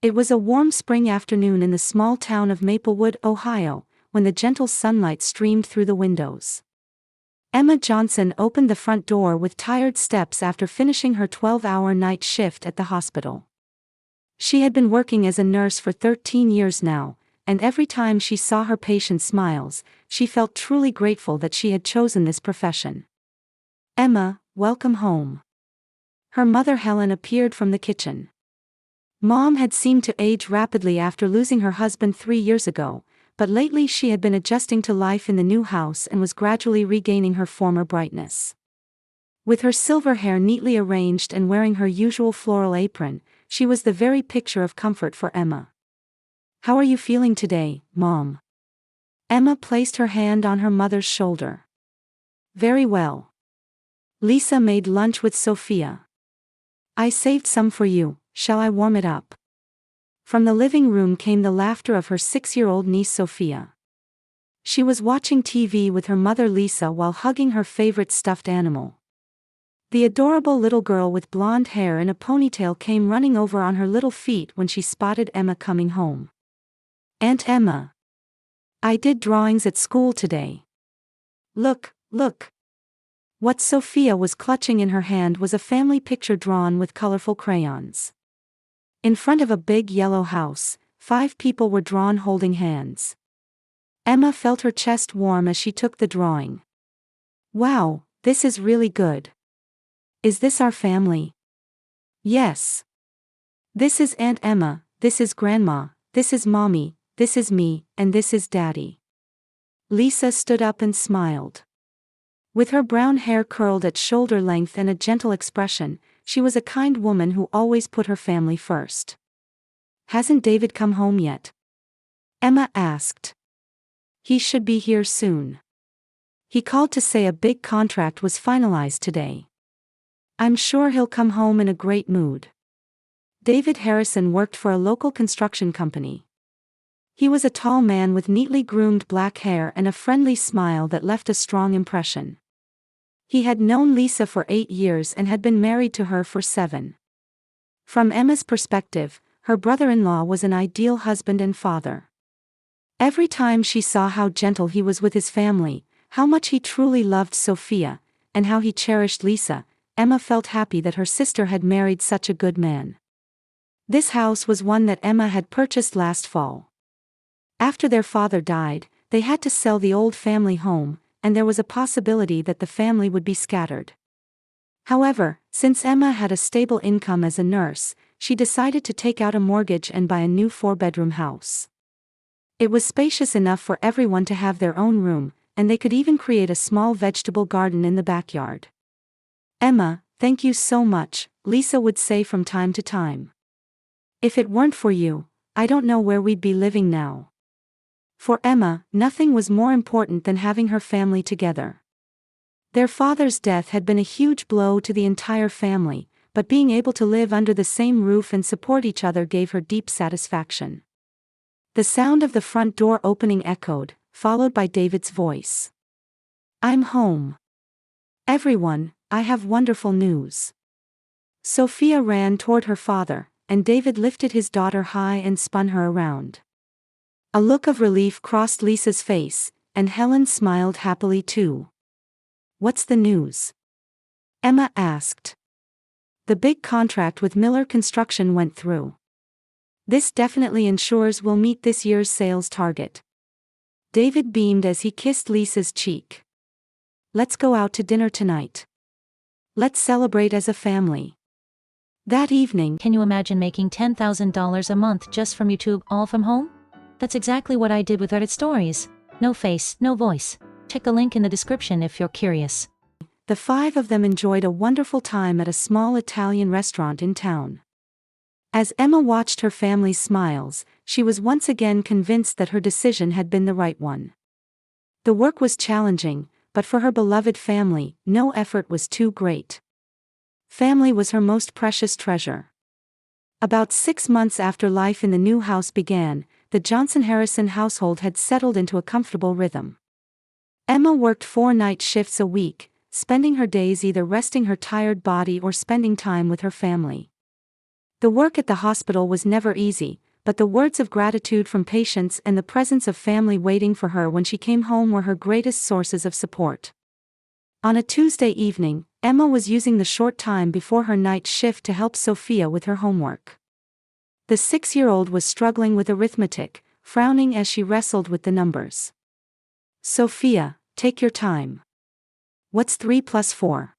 It was a warm spring afternoon in the small town of Maplewood, Ohio, when the gentle sunlight streamed through the windows. Emma Johnson opened the front door with tired steps after finishing her 12-hour night shift at the hospital. She had been working as a nurse for 13 years now, and every time she saw her patients' smiles, she felt truly grateful that she had chosen this profession. "Emma, welcome home." Her mother Helen appeared from the kitchen. Mom had seemed to age rapidly after losing her husband 3 years ago, but lately she had been adjusting to life in the new house and was gradually regaining her former brightness. With her silver hair neatly arranged and wearing her usual floral apron, she was the very picture of comfort for Emma. "How are you feeling today, Mom?" Emma placed her hand on her mother's shoulder. "Very well. Lisa made lunch with Sophia. I saved some for you. Shall I warm it up?" From the living room came the laughter of her 6-year-old niece Sophia. She was watching TV with her mother Lisa while hugging her favorite stuffed animal. The adorable little girl with blonde hair in a ponytail came running over on her little feet when she spotted Emma coming home. "Aunt Emma. I did drawings at school today. Look, look." What Sophia was clutching in her hand was a family picture drawn with colorful crayons. In front of a big yellow house, 5 people were drawn holding hands. Emma felt her chest warm as she took the drawing. "Wow, this is really good. Is this our family?" "Yes. This is Aunt Emma, this is Grandma, this is Mommy, this is me, and this is Daddy." Lisa stood up and smiled. With her brown hair curled at shoulder length and a gentle expression, she was a kind woman who always put her family first. "Hasn't David come home yet?" Emma asked. "He should be here soon. He called to say a big contract was finalized today. I'm sure he'll come home in a great mood." David Harrison worked for a local construction company. He was a tall man with neatly groomed black hair and a friendly smile that left a strong impression. He had known Lisa for 8 years and had been married to her for 7. From Emma's perspective, her brother-in-law was an ideal husband and father. Every time she saw how gentle he was with his family, how much he truly loved Sophia, and how he cherished Lisa, Emma felt happy that her sister had married such a good man. This house was one that Emma had purchased last fall. After their father died, they had to sell the old family home, and there was a possibility that the family would be scattered. However, since Emma had a stable income as a nurse, she decided to take out a mortgage and buy a new 4-bedroom house. It was spacious enough for everyone to have their own room, and they could even create a small vegetable garden in the backyard. "Emma, thank you so much," Lisa would say from time to time. "If it weren't for you, I don't know where we'd be living now." For Emma, nothing was more important than having her family together. Their father's death had been a huge blow to the entire family, but being able to live under the same roof and support each other gave her deep satisfaction. The sound of the front door opening echoed, followed by David's voice. "I'm home. Everyone, I have wonderful news." Sophia ran toward her father, and David lifted his daughter high and spun her around. A look of relief crossed Lisa's face, and Helen smiled happily too. "What's the news?" Emma asked. "The big contract with Miller Construction went through. This definitely ensures we'll meet this year's sales target." David beamed as he kissed Lisa's cheek. "Let's go out to dinner tonight. Let's celebrate as a family." That evening, Can you imagine making $10,000 a month just from YouTube, all from home? That's exactly what I did with Reddit Stories. No face, no voice. Check the link in the description if you're curious. the 5 of them enjoyed a wonderful time at a small Italian restaurant in town. As Emma watched her family's smiles, she was once again convinced that her decision had been the right one. The work was challenging, but for her beloved family, no effort was too great. Family was her most precious treasure. About 6 months after life in the new house began, the Johnson-Harrison household had settled into a comfortable rhythm. Emma worked 4 night shifts a week, spending her days either resting her tired body or spending time with her family. The work at the hospital was never easy, but the words of gratitude from patients and the presence of family waiting for her when she came home were her greatest sources of support. On a Tuesday evening, Emma was using the short time before her night shift to help Sophia with her homework. The 6-year-old was struggling with arithmetic, frowning as she wrestled with the numbers. "Sophia, take your time. What's 3 plus 4?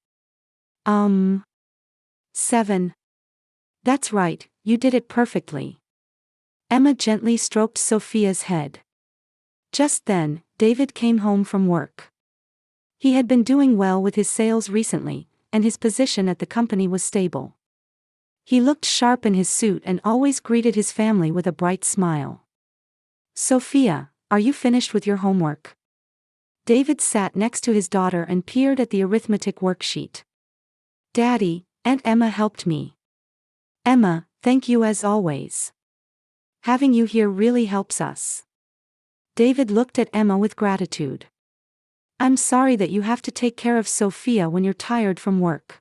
7. That's right, you did it perfectly." Emma gently stroked Sophia's head. Just then, David came home from work. He had been doing well with his sales recently, and his position at the company was stable. He looked sharp in his suit and always greeted his family with a bright smile. "Sophia, are you finished with your homework?" David sat next to his daughter and peered at the arithmetic worksheet. "Daddy, Aunt Emma helped me." "Emma, thank you as always. Having you here really helps us." David looked at Emma with gratitude. "I'm sorry that you have to take care of Sophia when you're tired from work."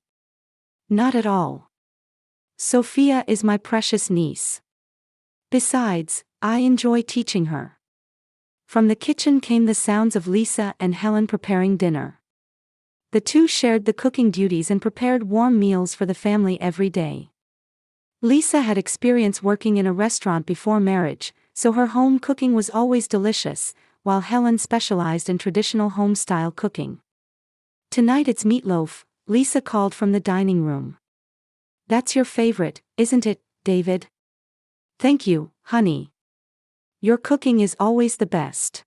"Not at all. Sophia is my precious niece. Besides, I enjoy teaching her." From the kitchen came the sounds of Lisa and Helen preparing dinner. The two shared the cooking duties and prepared warm meals for the family every day. Lisa had experience working in a restaurant before marriage, so her home cooking was always delicious, while Helen specialized in traditional home-style cooking. "Tonight it's meatloaf," Lisa called from the dining room. "That's your favorite, isn't it, David?" "Thank you, honey. Your cooking is always the best."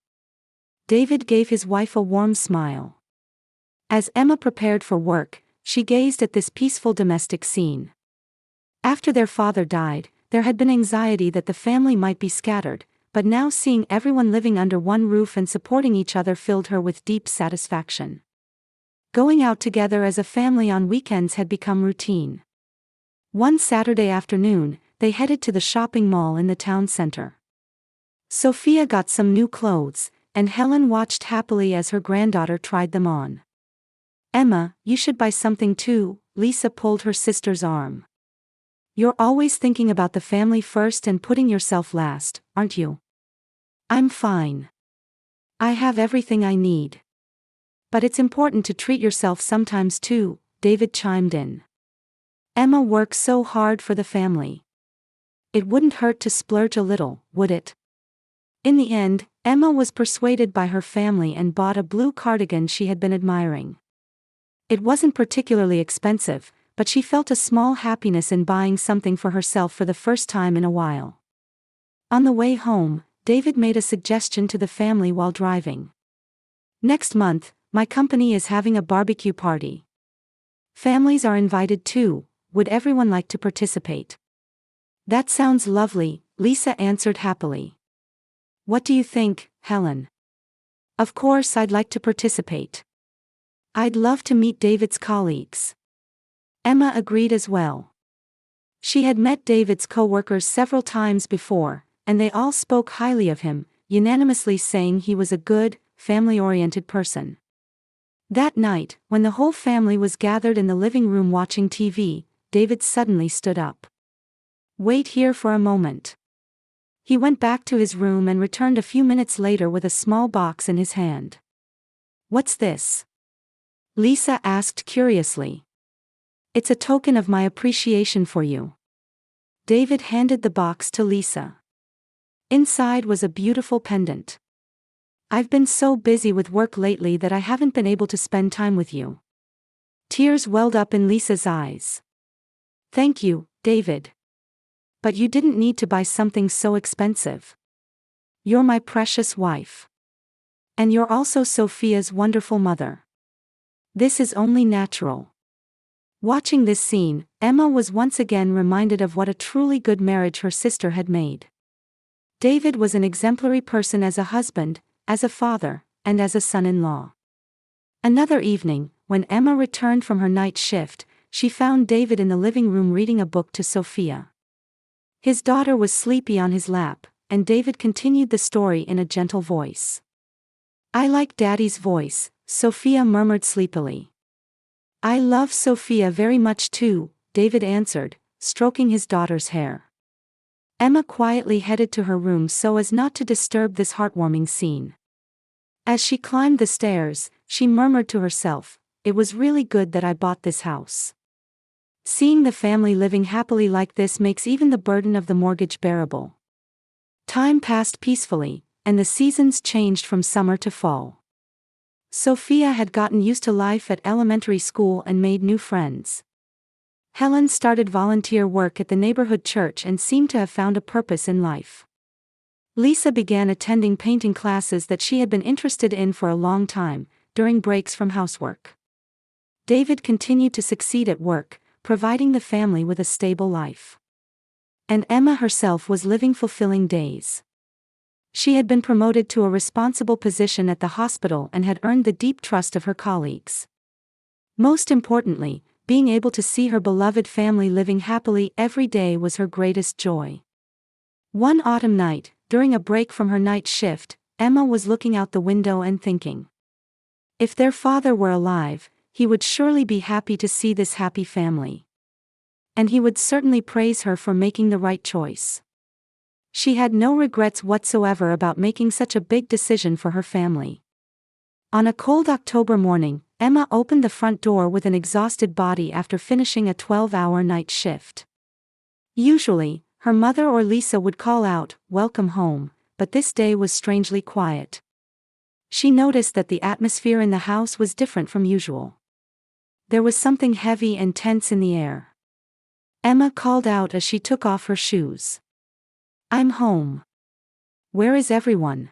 David gave his wife a warm smile. As Emma prepared for work, she gazed at this peaceful domestic scene. After their father died, there had been anxiety that the family might be scattered, but now seeing everyone living under one roof and supporting each other filled her with deep satisfaction. Going out together as a family on weekends had become routine. One Saturday afternoon, they headed to the shopping mall in the town center. Sophia got some new clothes, and Helen watched happily as her granddaughter tried them on. "Emma, you should buy something too," Lisa pulled her sister's arm. "You're always thinking about the family first and putting yourself last, aren't you?" "I'm fine. I have everything I need. But it's important to treat yourself sometimes too," David chimed in. "Emma works so hard for the family. It wouldn't hurt to splurge a little, would it?" In the end, Emma was persuaded by her family and bought a blue cardigan she had been admiring. It wasn't particularly expensive, but she felt a small happiness in buying something for herself for the first time in a while. On the way home, David made a suggestion to the family while driving. "Next month, my company is having a barbecue party. Families are invited too. Would everyone like to participate?" "That sounds lovely," Lisa answered happily. "What do you think, Helen?" "Of course I'd like to participate. I'd love to meet David's colleagues." Emma agreed as well. She had met David's co-workers several times before, and they all spoke highly of him, unanimously saying he was a good, family-oriented person. That night, when the whole family was gathered in the living room watching TV, David suddenly stood up. "Wait here for a moment." He went back to his room and returned a few minutes later with a small box in his hand. "What's this?" Lisa asked curiously. "It's a token of my appreciation for you." David handed the box to Lisa. Inside was a beautiful pendant. "I've been so busy with work lately that I haven't been able to spend time with you." Tears welled up in Lisa's eyes. "Thank you, David. But you didn't need to buy something so expensive. You're my precious wife. And you're also Sophia's wonderful mother. This is only natural." Watching this scene, Emma was once again reminded of what a truly good marriage her sister had made. David was an exemplary person as a husband, as a father, and as a son-in-law. Another evening, when Emma returned from her night shift, she found David in the living room reading a book to Sophia. His daughter was sleepy on his lap, and David continued the story in a gentle voice. "I like Daddy's voice," Sophia murmured sleepily. "I love Sophia very much too," David answered, stroking his daughter's hair. Emma quietly headed to her room so as not to disturb this heartwarming scene. As she climbed the stairs, she murmured to herself, "It was really good that I bought this house. Seeing the family living happily like this makes even the burden of the mortgage bearable." Time passed peacefully, and the seasons changed from summer to fall. Sophia had gotten used to life at elementary school and made new friends. Helen started volunteer work at the neighborhood church and seemed to have found a purpose in life. Lisa began attending painting classes that she had been interested in for a long time, during breaks from housework. David continued to succeed at work, providing the family with a stable life. And Emma herself was living fulfilling days. She had been promoted to a responsible position at the hospital and had earned the deep trust of her colleagues. Most importantly, being able to see her beloved family living happily every day was her greatest joy. One autumn night, during a break from her night shift, Emma was looking out the window and thinking, if their father were alive, he would surely be happy to see this happy family. And he would certainly praise her for making the right choice. She had no regrets whatsoever about making such a big decision for her family. On a cold October morning, Emma opened the front door with an exhausted body after finishing a 12-hour night shift. Usually, her mother or Lisa would call out, "Welcome home," but this day was strangely quiet. She noticed that the atmosphere in the house was different from usual. There was something heavy and tense in the air. Emma called out as she took off her shoes. "I'm home. Where is everyone?"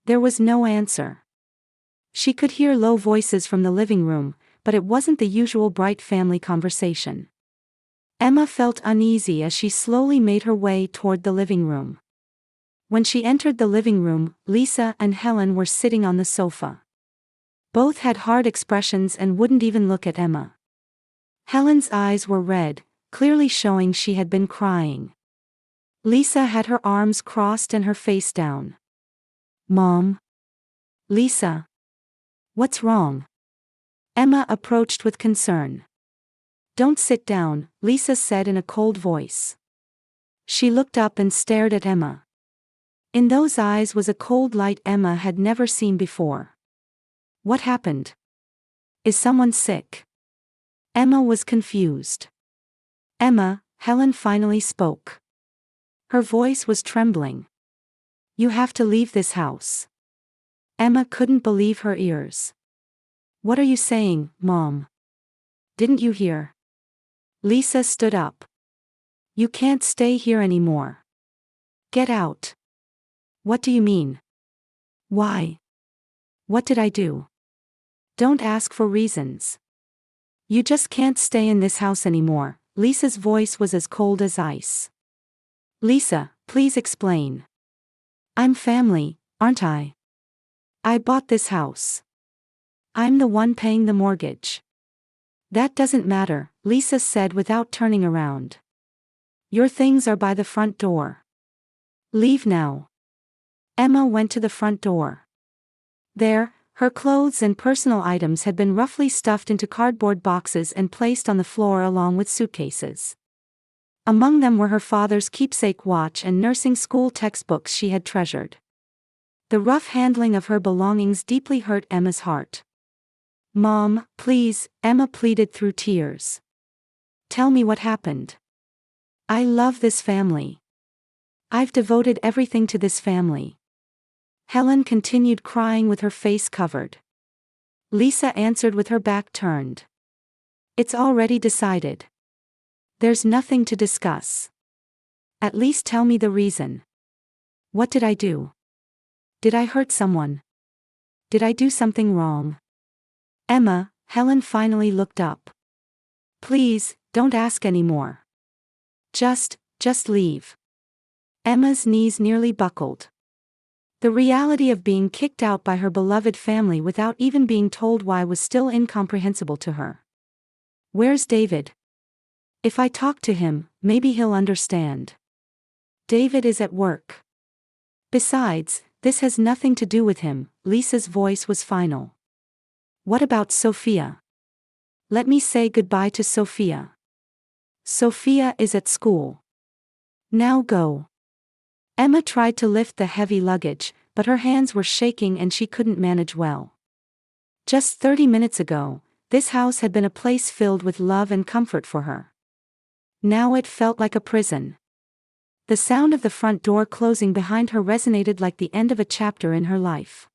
There was no answer. She could hear low voices from the living room, but it wasn't the usual bright family conversation. Emma felt uneasy as she slowly made her way toward the living room. When she entered the living room, Lisa and Helen were sitting on the sofa. Both had hard expressions and wouldn't even look at Emma. Helen's eyes were red, clearly showing she had been crying. Lisa had her arms crossed and her face down. "Mom? Lisa? What's wrong?" Emma approached with concern. "Don't sit down," Lisa said in a cold voice. She looked up and stared at Emma. In those eyes was a cold light Emma had never seen before. "What happened? Is someone sick?" Emma was confused. "Emma," Helen finally spoke. Her voice was trembling. "You have to leave this house." Emma couldn't believe her ears. "What are you saying, Mom? Didn't you hear?" Lisa stood up. "You can't stay here anymore. Get out." "What do you mean? Why? What did I do?" "Don't ask for reasons. You just can't stay in this house anymore." Lisa's voice was as cold as ice. "Lisa, please explain. I'm family, aren't I? I bought this house. I'm the one paying the mortgage." "That doesn't matter," Lisa said without turning around. "Your things are by the front door. Leave now." Emma went to the front door. There, her clothes and personal items had been roughly stuffed into cardboard boxes and placed on the floor along with suitcases. Among them were her father's keepsake watch and nursing school textbooks she had treasured. The rough handling of her belongings deeply hurt Emma's heart. "Mom, please," Emma pleaded through tears. "Tell me what happened. I love this family. I've devoted everything to this family." Helen continued crying with her face covered. Lisa answered with her back turned. "It's already decided. There's nothing to discuss. At least tell me the reason. What did I do? Did I hurt someone? Did I do something wrong?" "Emma," Helen finally looked up. "Please, don't ask anymore. Just leave." Emma's knees nearly buckled. The reality of being kicked out by her beloved family without even being told why was still incomprehensible to her. "Where's David? If I talk to him, maybe he'll understand." "David is at work. Besides, this has nothing to do with him." Lisa's voice was final. "What about Sophia? Let me say goodbye to Sophia." Sophia is at school. Now go. Emma tried to lift the heavy luggage, but her hands were shaking and she couldn't manage well. Just 30 minutes ago, this house had been a place filled with love and comfort for her. Now it felt like a prison. The sound of the front door closing behind her resonated like the end of a chapter in her life.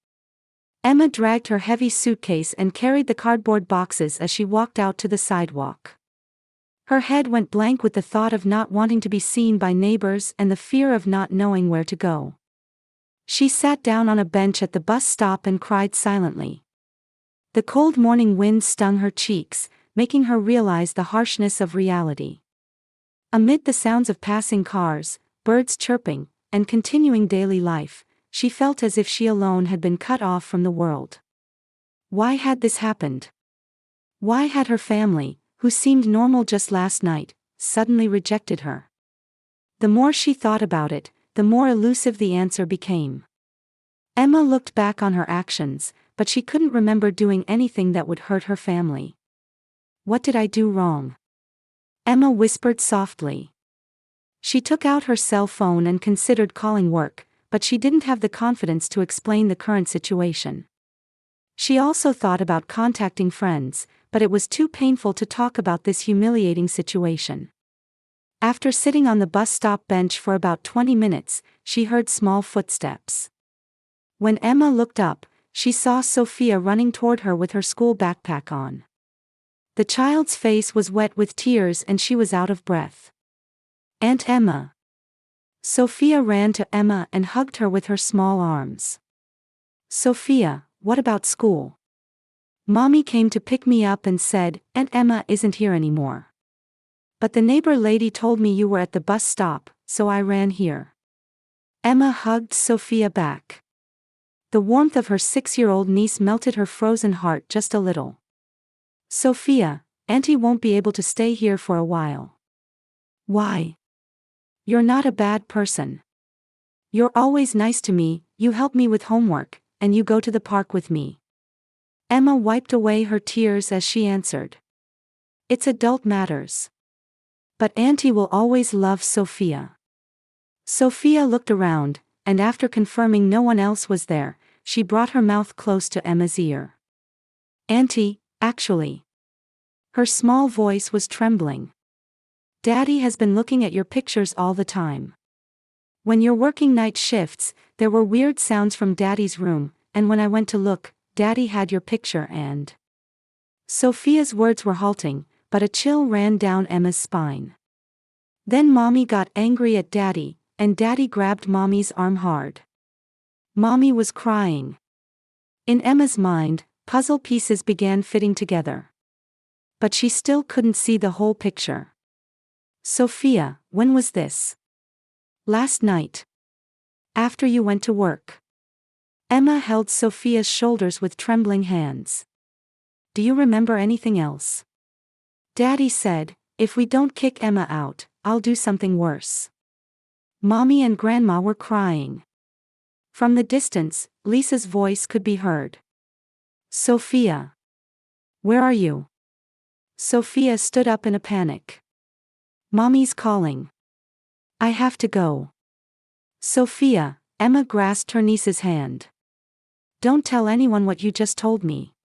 Emma dragged her heavy suitcase and carried the cardboard boxes as she walked out to the sidewalk. Her head went blank with the thought of not wanting to be seen by neighbors and the fear of not knowing where to go. She sat down on a bench at the bus stop and cried silently. The cold morning wind stung her cheeks, making her realize the harshness of reality. Amid the sounds of passing cars, birds chirping, and continuing daily life, she felt as if she alone had been cut off from the world. Why had this happened? Why had her family, who seemed normal just last night, suddenly rejected her? The more she thought about it, the more elusive the answer became. Emma looked back on her actions, but she couldn't remember doing anything that would hurt her family. What did I do wrong? Emma whispered softly. She took out her cell phone and considered calling work, but she didn't have the confidence to explain the current situation. She also thought about contacting friends, but it was too painful to talk about this humiliating situation. After sitting on the bus stop bench for about 20 minutes, she heard small footsteps. When Emma looked up, she saw Sophia running toward her with her school backpack on. The child's face was wet with tears and she was out of breath. "Aunt Emma." Sophia ran to Emma and hugged her with her small arms. "Sophia, what about school?" "Mommy came to pick me up and said, Aunt Emma isn't here anymore. But the neighbor lady told me you were at the bus stop, so I ran here." Emma hugged Sophia back. The warmth of her 6-year-old niece melted her frozen heart just a little. "Sophia, Auntie won't be able to stay here for a while." "Why?" "You're not a bad person. You're always nice to me, you help me with homework, and you go to the park with me." Emma wiped away her tears as she answered. "It's adult matters. But Auntie will always love Sophia." Sophia looked around, and after confirming no one else was there, she brought her mouth close to Emma's ear. "Auntie, actually." Her small voice was trembling. "Daddy has been looking at your pictures all the time. When you're working night shifts, there were weird sounds from Daddy's room, and when I went to look, Daddy had your picture and..." Sophia's words were halting, but a chill ran down Emma's spine. Then Mommy got angry at Daddy, and Daddy grabbed Mommy's arm hard. Mommy was crying. In Emma's mind, puzzle pieces began fitting together. But she still couldn't see the whole picture. "Sophia, when was this?" "Last night. After you went to work." Emma held Sophia's shoulders with trembling hands. "Do you remember anything else?" "Daddy said, if we don't kick Emma out, I'll do something worse." Mommy and Grandma were crying. From the distance, Lisa's voice could be heard. "Sophia. Where are you?" Sophia stood up in a panic. "Mommy's calling. I have to go." "Sophia," Emma grasped her niece's hand. "Don't tell anyone what you just told me.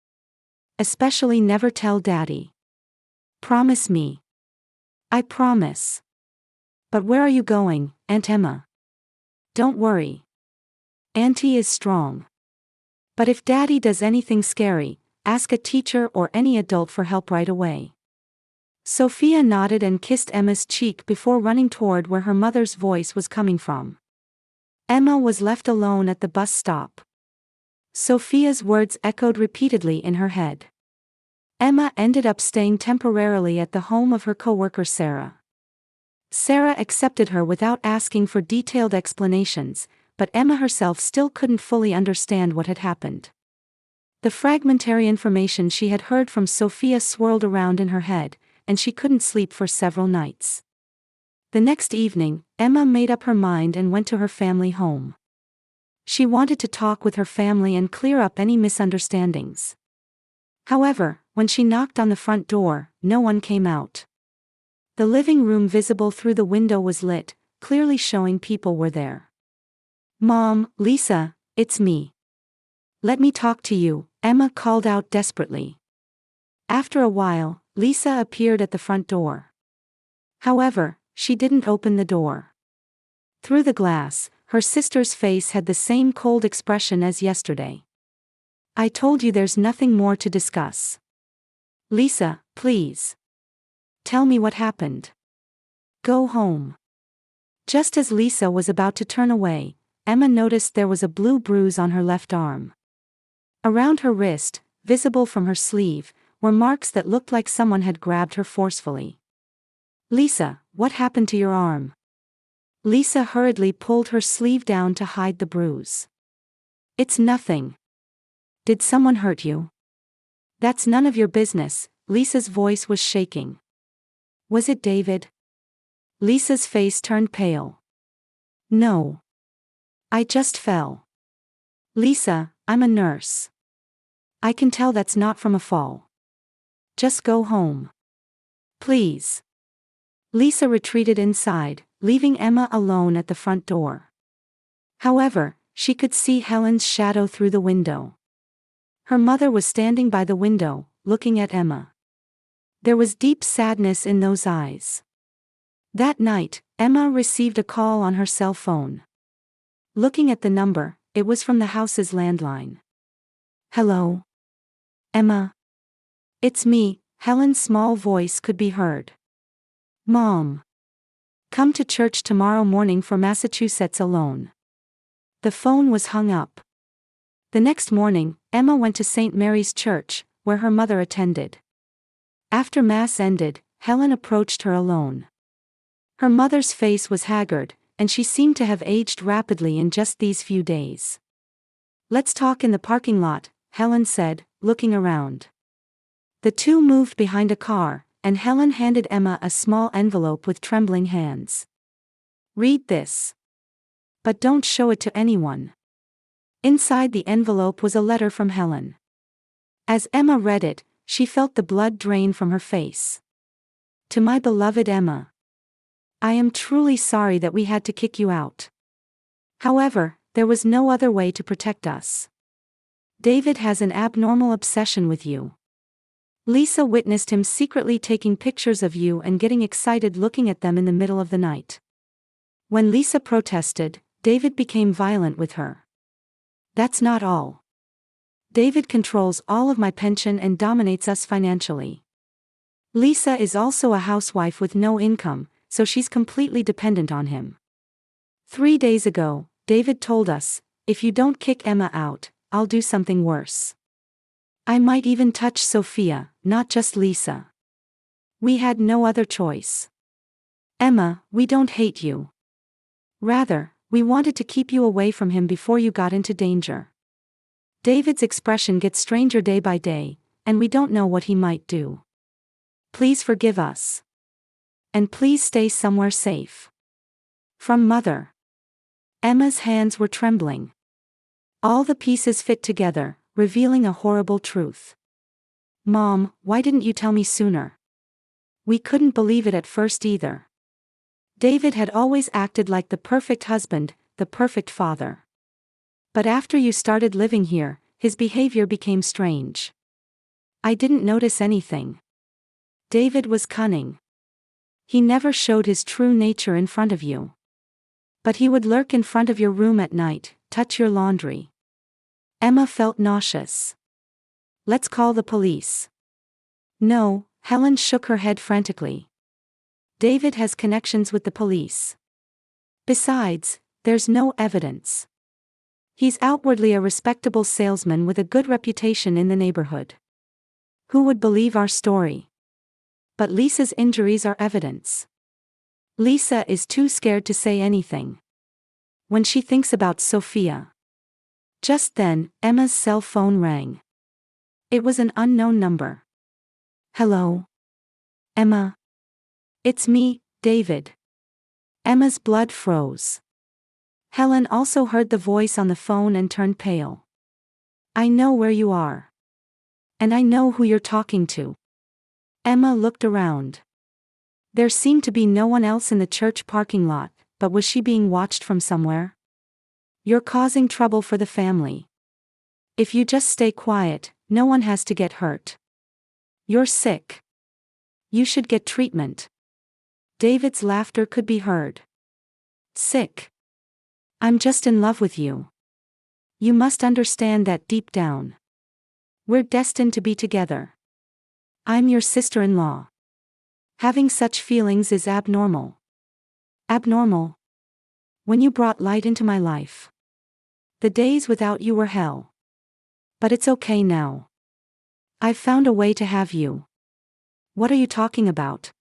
Especially never tell Daddy. Promise me." "I promise." "But where are you going, Aunt Emma?" "Don't worry. Auntie is strong. But if Daddy does anything scary, ask a teacher or any adult for help right away." Sophia nodded and kissed Emma's cheek before running toward where her mother's voice was coming from. Emma was left alone at the bus stop. Sophia's words echoed repeatedly in her head. Emma ended up staying temporarily at the home of her coworker Sarah. Sarah accepted her without asking for detailed explanations, but Emma herself still couldn't fully understand what had happened. The fragmentary information she had heard from Sophia swirled around in her head, and she couldn't sleep for several nights. The next evening, Emma made up her mind and went to her family home. She wanted to talk with her family and clear up any misunderstandings. However, when she knocked on the front door, no one came out. The living room visible through the window was lit, clearly showing people were there. "Mom, Lisa, it's me. Let me talk to you," Emma called out desperately. After a while, Lisa appeared at the front door. However, she didn't open the door. Through the glass, her sister's face had the same cold expression as yesterday. "I told you there's nothing more to discuss. Lisa, please. Tell me what happened. Go home." Just as Lisa was about to turn away, Emma noticed there was a blue bruise on her left arm. Around her wrist, visible from her sleeve, were marks that looked like someone had grabbed her forcefully. "Lisa, what happened to your arm?" Lisa hurriedly pulled her sleeve down to hide the bruise. "It's nothing. Did someone hurt you?" "That's none of your business," Lisa's voice was shaking. "Was it David?" Lisa's face turned pale. "No. I just fell." "Lisa, I'm a nurse. I can tell that's not from a fall. Just go home. Please." Lisa retreated inside, leaving Emma alone at the front door. However, she could see Helen's shadow through the window. Her mother was standing by the window, looking at Emma. There was deep sadness in those eyes. That night, Emma received a call on her cell phone. Looking at the number, it was from the house's landline. "Hello? Emma? It's me," Helen's small voice could be heard. "Mom. Come to church tomorrow morning for Massachusetts alone." The phone was hung up. The next morning, Emma went to St. Mary's Church, where her mother attended. After Mass ended, Helen approached her alone. Her mother's face was haggard, and she seemed to have aged rapidly in just these few days. "Let's talk in the parking lot," Helen said, looking around. The two moved behind a car, and Helen handed Emma a small envelope with trembling hands. "Read this. But don't show it to anyone." Inside the envelope was a letter from Helen. As Emma read it, she felt the blood drain from her face. "To my beloved Emma. I am truly sorry that we had to kick you out. However, there was no other way to protect us. David has an abnormal obsession with you. Lisa witnessed him secretly taking pictures of you and getting excited looking at them in the middle of the night. When Lisa protested, David became violent with her. That's not all. David controls all of my pension and dominates us financially. Lisa is also a housewife with no income, so she's completely dependent on him. 3 days ago, David told us, if you don't kick Emma out, I'll do something worse. I might even touch Sophia, not just Lisa. We had no other choice. Emma, we don't hate you. Rather, we wanted to keep you away from him before you got into danger. David's expression gets stranger day by day, and we don't know what he might do. Please forgive us. And please stay somewhere safe. From Mother." Emma's hands were trembling. All the pieces fit together, revealing a horrible truth. "Mom, why didn't you tell me sooner? We couldn't believe it at first either. David had always acted like the perfect husband, the perfect father. But after you started living here, his behavior became strange. I didn't notice anything. David was cunning. He never showed his true nature in front of you. But he would lurk in front of your room at night, touch your laundry." Emma felt nauseous. "Let's call the police." "No," Helen shook her head frantically. "David has connections with the police. Besides, there's no evidence. He's outwardly a respectable salesman with a good reputation in the neighborhood. Who would believe our story? But Lisa's injuries are evidence. Lisa is too scared to say anything. When she thinks about Sophia." Just then, Emma's cell phone rang. It was an unknown number. "Hello? Emma? It's me, David." Emma's blood froze. Helen also heard the voice on the phone and turned pale. "I know where you are. And I know who you're talking to." Emma looked around. There seemed to be no one else in the church parking lot, but was she being watched from somewhere? You're causing trouble for the family. If you just stay quiet, no one has to get hurt. You're sick. You should get treatment. David's laughter could be heard. Sick. I'm just in love with you. You must understand that deep down. We're destined to be together. I'm your sister-in-law. Having such feelings is abnormal. Abnormal. When you brought light into my life. The days without you were hell. But it's okay now. I've found a way to have you. What are you talking about?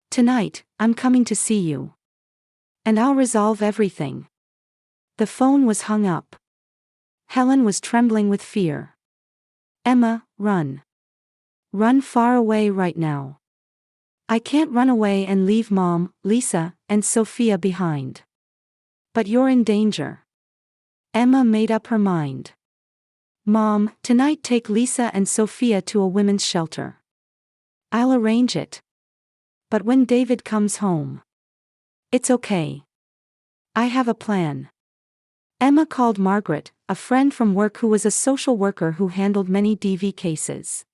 Tonight, I'm coming to see you. And I'll resolve everything. The phone was hung up. Helen was trembling with fear. Emma, run. Run far away right now. I can't run away and leave Mom, Lisa, and Sophia behind. But you're in danger. Emma made up her mind. Mom, tonight take Lisa and Sophia to a women's shelter. I'll arrange it. But when David comes home. It's okay. I have a plan. Emma called Margaret, a friend from work who was a social worker who handled many DV cases.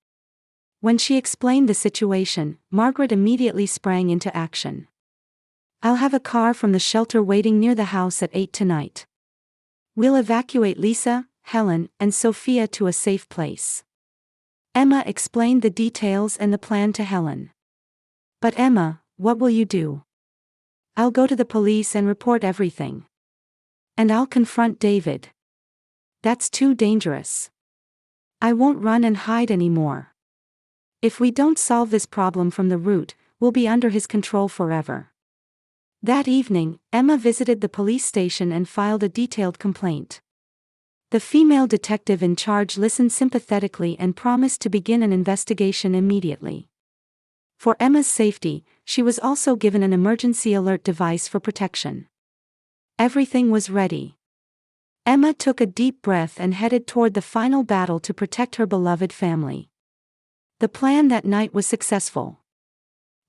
When she explained the situation, Margaret immediately sprang into action. I'll have a car from the shelter waiting near the house at 8 tonight. We'll evacuate Lisa, Helen, and Sophia to a safe place. Emma explained the details and the plan to Helen. But Emma, what will you do? I'll go to the police and report everything. And I'll confront David. That's too dangerous. I won't run and hide anymore. If we don't solve this problem from the root, we'll be under his control forever. That evening, Emma visited the police station and filed a detailed complaint. The female detective in charge listened sympathetically and promised to begin an investigation immediately. For Emma's safety, she was also given an emergency alert device for protection. Everything was ready. Emma took a deep breath and headed toward the final battle to protect her beloved family. The plan that night was successful.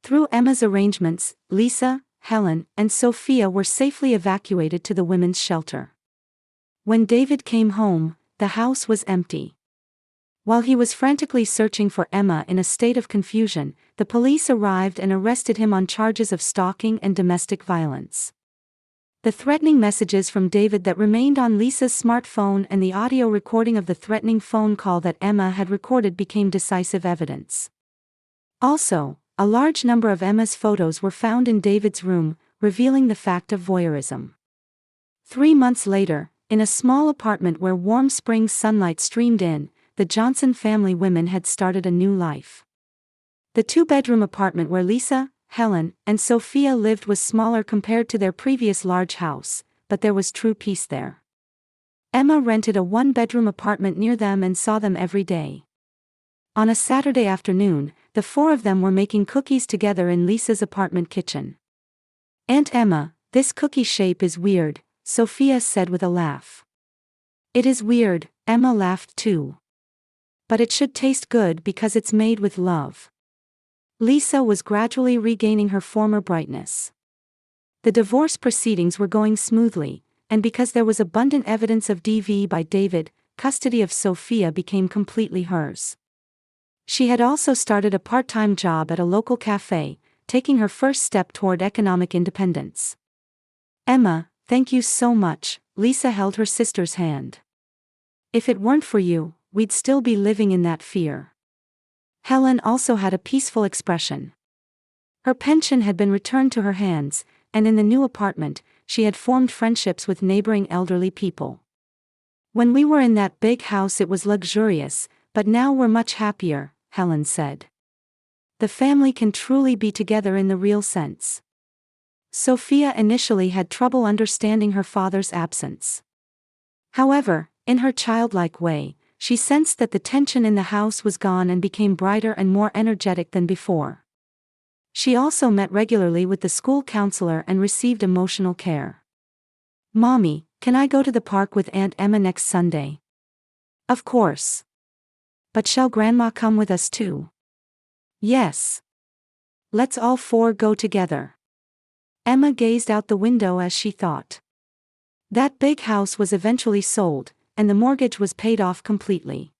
Through Emma's arrangements, Lisa, Helen, and Sophia were safely evacuated to the women's shelter. When David came home, the house was empty. While he was frantically searching for Emma in a state of confusion, the police arrived and arrested him on charges of stalking and domestic violence. The threatening messages from David that remained on Lisa's smartphone and the audio recording of the threatening phone call that Emma had recorded became decisive evidence. Also, a large number of Emma's photos were found in David's room, revealing the fact of voyeurism. 3 months later, in a small apartment where warm spring sunlight streamed in, the Johnson family women had started a new life. The 2-bedroom apartment where Lisa, Helen, and Sophia lived was smaller compared to their previous large house, but there was true peace there. Emma rented a 1-bedroom apartment near them and saw them every day. On a Saturday afternoon, the 4 of them were making cookies together in Lisa's apartment kitchen. Aunt Emma, this cookie shape is weird, Sophia said with a laugh. It is weird, Emma laughed too. But it should taste good because it's made with love. Lisa was gradually regaining her former brightness. The divorce proceedings were going smoothly, and because there was abundant evidence of DV by David, custody of Sophia became completely hers. She had also started a part-time job at a local cafe, taking her first step toward economic independence. Emma, thank you so much, Lisa held her sister's hand. If it weren't for you, we'd still be living in that fear. Helen also had a peaceful expression. Her pension had been returned to her hands, and in the new apartment, she had formed friendships with neighboring elderly people. When we were in that big house it was luxurious, but now we're much happier, Helen said. The family can truly be together in the real sense. Sophia initially had trouble understanding her father's absence. However, in her childlike way, she sensed that the tension in the house was gone and became brighter and more energetic than before. She also met regularly with the school counselor and received emotional care. Mommy, can I go to the park with Aunt Emma next Sunday? Of course. But shall Grandma come with us too? Yes. Let's all four go together. Emma gazed out the window as she thought. That big house was eventually sold, and the mortgage was paid off completely.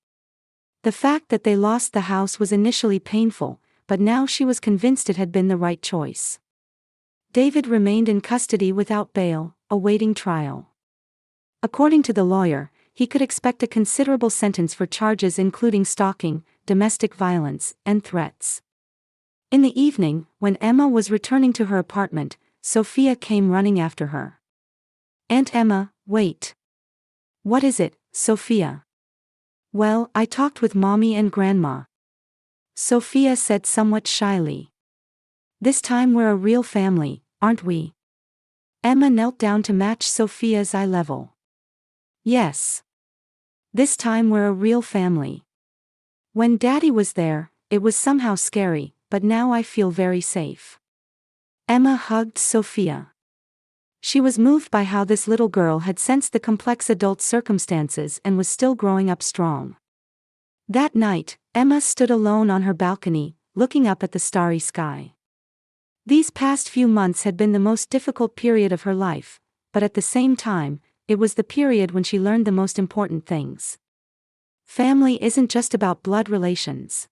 The fact that they lost the house was initially painful, but now she was convinced it had been the right choice. David remained in custody without bail, awaiting trial. According to the lawyer, he could expect a considerable sentence for charges including stalking, domestic violence, and threats. In the evening, when Emma was returning to her apartment, Sophia came running after her. "Aunt Emma, wait. What is it, Sophia?" "Well, I talked with Mommy and Grandma," Sophia said somewhat shyly. "This time we're a real family, aren't we?" Emma knelt down to match Sophia's eye level. "Yes. This time we're a real family. When Daddy was there, it was somehow scary, but now I feel very safe." Emma hugged Sophia. She was moved by how this little girl had sensed the complex adult circumstances and was still growing up strong. That night, Emma stood alone on her balcony, looking up at the starry sky. These past few months had been the most difficult period of her life, but at the same time, it was the period when she learned the most important things. Family isn't just about blood relations.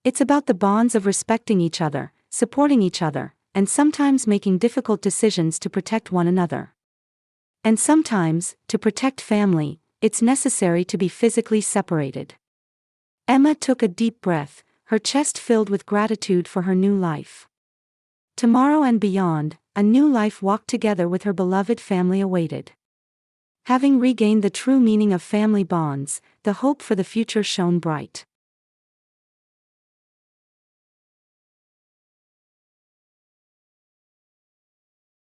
It's about the bonds of respecting each other, supporting each other, and sometimes making difficult decisions to protect one another. And sometimes, to protect family, it's necessary to be physically separated. Emma took a deep breath, her chest filled with gratitude for her new life. Tomorrow and beyond, a new life walked together with her beloved family awaited. Having regained the true meaning of family bonds, the hope for the future shone bright.